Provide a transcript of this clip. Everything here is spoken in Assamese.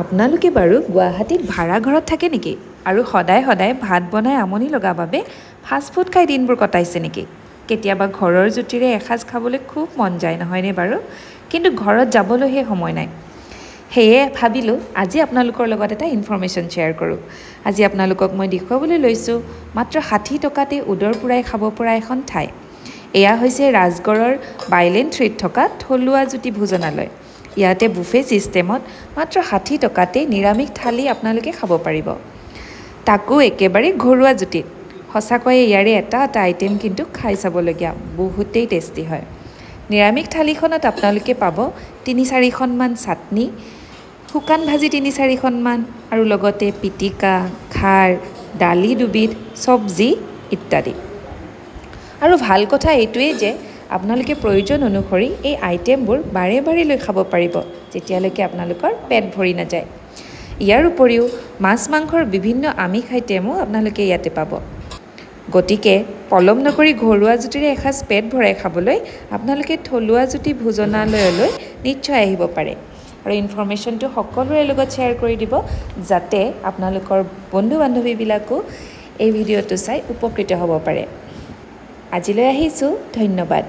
আপোনালোকে বাৰু গুৱাহাটীত ভাড়া ঘৰত থাকে নেকি আৰু সদায় সদায় ভাত বনাই আমনি লগা বাবে ফাষ্ট ফুড খাই দিনবোৰ কটাইছে নেকি কেতিয়াবা ঘৰৰ জুতিৰে এসাঁজ খাবলৈ খুব মন যায় নহয়নে বাৰু কিন্তু ঘৰত যাবলৈহে সময় নাই সেয়ে ভাবিলোঁ আজি আপোনালোকৰ লগত এটা ইনফৰমেশ্যন শ্বেয়াৰ কৰোঁ আজি আপোনালোকক মই দেখুৱাবলৈ লৈছোঁ মাত্ৰ 60 টকাতে উদৰ পুৰাই খাব পৰা এখন ঠাই এয়া হৈছে ৰাজগড়ৰ বাইলেন 3ত থকা থলুৱা জ্যোতি ভোজনালয় ইয়াতে বুফে সিস্টেমত মাত্ৰ 60 টকাতে নিৰামিষ থালি আপোনালোকে খাব পাৰিব তাকো একেবাৰে ঘৰুৱা জুতিত সঁচাকৈয়ে ইয়াৰে এটা আইটেম কিন্তু খাই চাবলগীয়া বহুতেই টেষ্টি হয় নিৰামিষ থালিখনত আপোনালোকে পাব 3-4খনমান চাটনি শুকান ভাজি 3-4খনমান আৰু লগতে পিটিকা খাৰ দালি দুবিধ চব্জি ইত্যাদি আৰু ভাল কথা এইটোৱেই যে আপোনালোকে প্ৰয়োজন অনুসৰি এই আইটেমবোৰ বাৰে বাৰে লৈ খাব পাৰিব যেতিয়ালৈকে আপোনালোকৰ পেট ভৰি নাযায় ইয়াৰ উপৰিও মাছ মাংসৰ বিভিন্ন আমিষ আইটেমো আপোনালোকে ইয়াতে পাব গতিকে পলম নকৰি ঘৰুৱা জুতিৰে এসাঁজ পেট ভৰাই খাবলৈ আপোনালোকে থলুৱা জ্যোতি ভোজনালয়লৈ নিশ্চয় আহিব পাৰে আৰু ইনফৰমেশ্যনটো সকলোৰে লগত শ্বেয়াৰ কৰি দিব যাতে আপোনালোকৰ বন্ধু বান্ধৱীবিলাকো এই ভিডিঅ'টো চাই উপকৃত হ'ব পাৰে আজিলৈ আহিছোঁ ধন্যবাদ